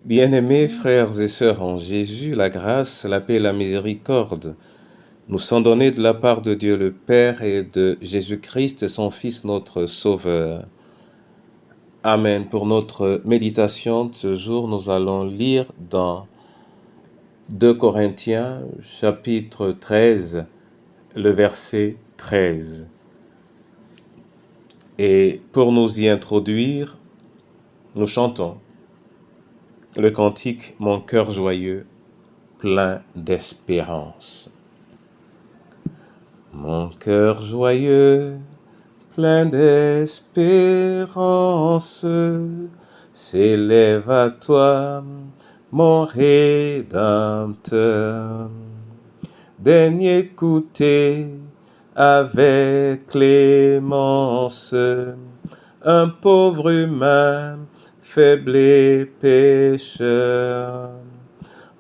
Bien-aimés frères et sœurs en Jésus, la grâce, la paix et la miséricorde nous sont donnés de la part de Dieu le Père et de Jésus-Christ, son Fils, notre Sauveur. Amen. Pour notre méditation de ce jour, nous allons lire dans 2 Corinthiens, chapitre 13, le verset 13. Et pour nous y introduire, nous chantons le cantique « Mon cœur joyeux, plein d'espérance ». Mon cœur joyeux, plein d'espérance, s'élève à toi, mon Rédempteur. Daigne écouter avec clémence un pauvre humain, faible et pécheur.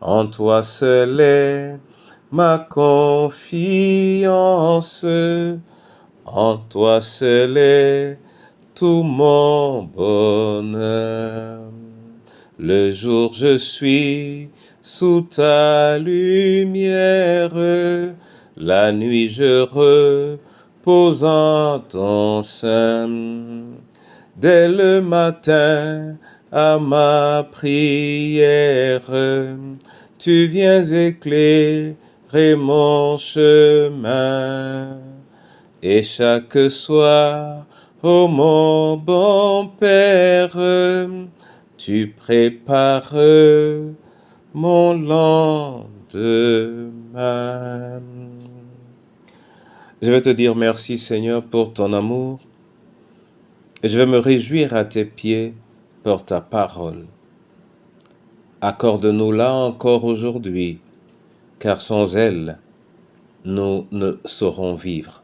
En toi seul est ma confiance, en toi seul est tout mon bonheur. Le jour je suis sous ta lumière, la nuit je repose en ton sein. Dès le matin à ma prière, tu viens éclairer mon chemin. Et chaque soir, ô mon bon Père, tu prépares mon lendemain. Je vais te dire merci Seigneur pour ton amour. Et je vais me réjouir à tes pieds pour ta parole. Accorde-nous-la encore aujourd'hui, car sans elle, nous ne saurons vivre.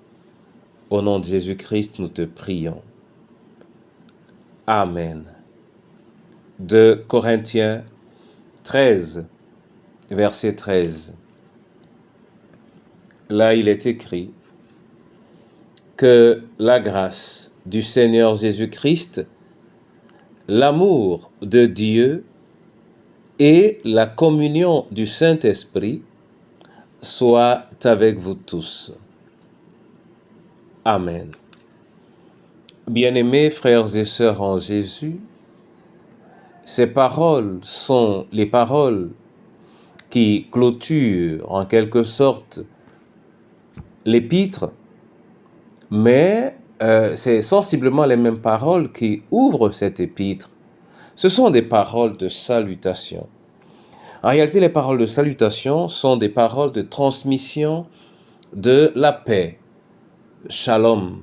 Au nom de Jésus-Christ, nous te prions. Amen. De Corinthiens 13, verset 13. Là, il est écrit que la grâce du Seigneur Jésus-Christ, l'amour de Dieu et la communion du Saint-Esprit soient avec vous tous. Amen. Bien-aimés frères et sœurs en Jésus, ces paroles sont les paroles qui clôturent en quelque sorte l'épître, mais c'est sensiblement les mêmes paroles qui ouvrent cette épître. Ce sont des paroles de salutation. En réalité, les paroles de salutation sont des paroles de transmission de la paix, shalom.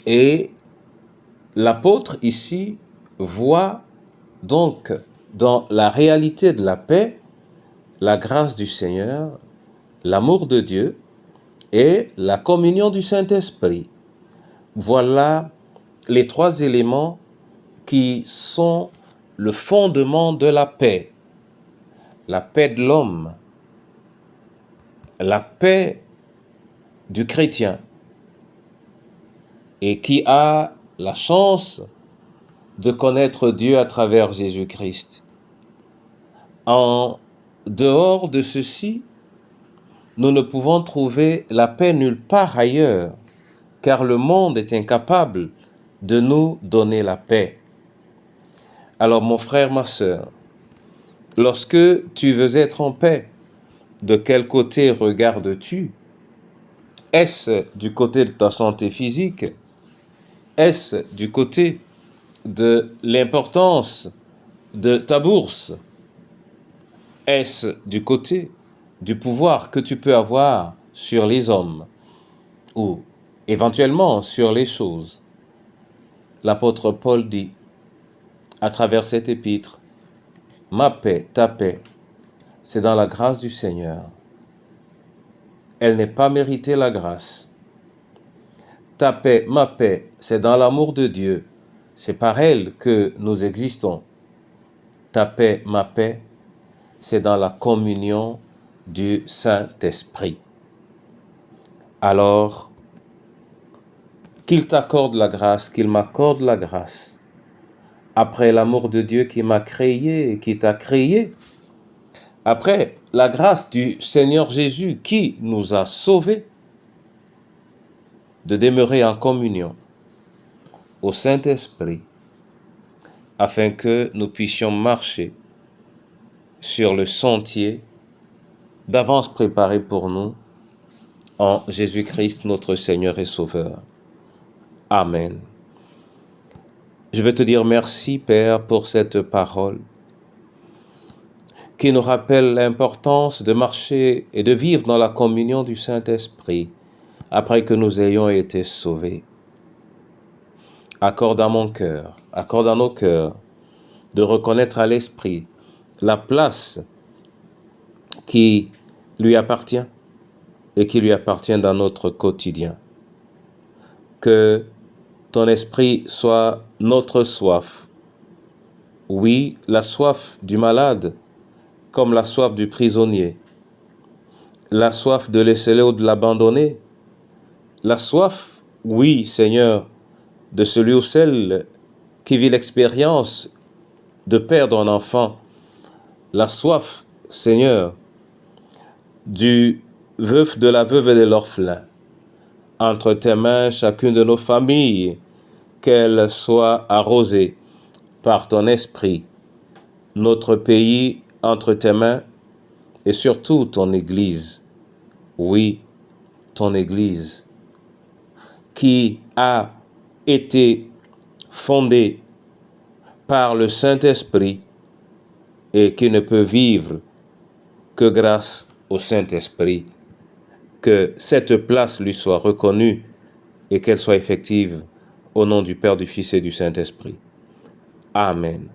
Et l'apôtre ici voit donc dans la réalité de la paix, la grâce du Seigneur, l'amour de Dieu et la communion du Saint-Esprit. Voilà les trois éléments qui sont le fondement de la paix. La paix de l'homme, la paix du chrétien, et qui a la chance de connaître Dieu à travers Jésus-Christ. En dehors de ceci, nous ne pouvons trouver la paix nulle part ailleurs, car le monde est incapable de nous donner la paix. Alors mon frère, ma sœur, lorsque tu veux être en paix, de quel côté regardes-tu? Est-ce du côté de ta santé physique? Est-ce du côté de l'importance de ta bourse? Est-ce du côté du pouvoir que tu peux avoir sur les hommes ou éventuellement sur les choses? L'apôtre Paul dit à travers cette épître, « Ma paix, ta paix, c'est dans la grâce du Seigneur. » Elle n'est pas méritée la grâce. Ta paix, ma paix, c'est dans l'amour de Dieu. C'est par elle que nous existons. Ta paix, ma paix, c'est dans la communion du Saint-Esprit. Alors, qu'il t'accorde la grâce, qu'il m'accorde la grâce, après l'amour de Dieu qui m'a créé et qui t'a créé, après la grâce du Seigneur Jésus qui nous a sauvés, de demeurer en communion au Saint-Esprit, afin que nous puissions marcher sur le sentier d'avance préparé pour nous en Jésus-Christ notre Seigneur et Sauveur. Amen. Je veux te dire merci, Père, pour cette parole qui nous rappelle l'importance de marcher et de vivre dans la communion du Saint-Esprit après que nous ayons été sauvés. Accorde à mon cœur, accorde à nos cœurs de reconnaître à l'Esprit la place qui lui appartient et qui lui appartient dans notre quotidien. Que ton Esprit soit notre soif. Oui, la soif du malade comme la soif du prisonnier, la soif de l'esseler ou de l'abandonner, la soif, oui, Seigneur, de celui ou celle qui vit l'expérience de perdre un enfant, la soif, Seigneur, du veuf, de la veuve et de l'orphelin. Entre tes mains, chacune de nos familles, qu'elle soit arrosée par ton esprit, notre pays entre tes mains et surtout ton Église. Oui, ton Église qui a été fondée par le Saint-Esprit et qui ne peut vivre que grâce au Saint-Esprit. Que cette place lui soit reconnue et qu'elle soit effective au nom du Père, du Fils et du Saint-Esprit. Amen.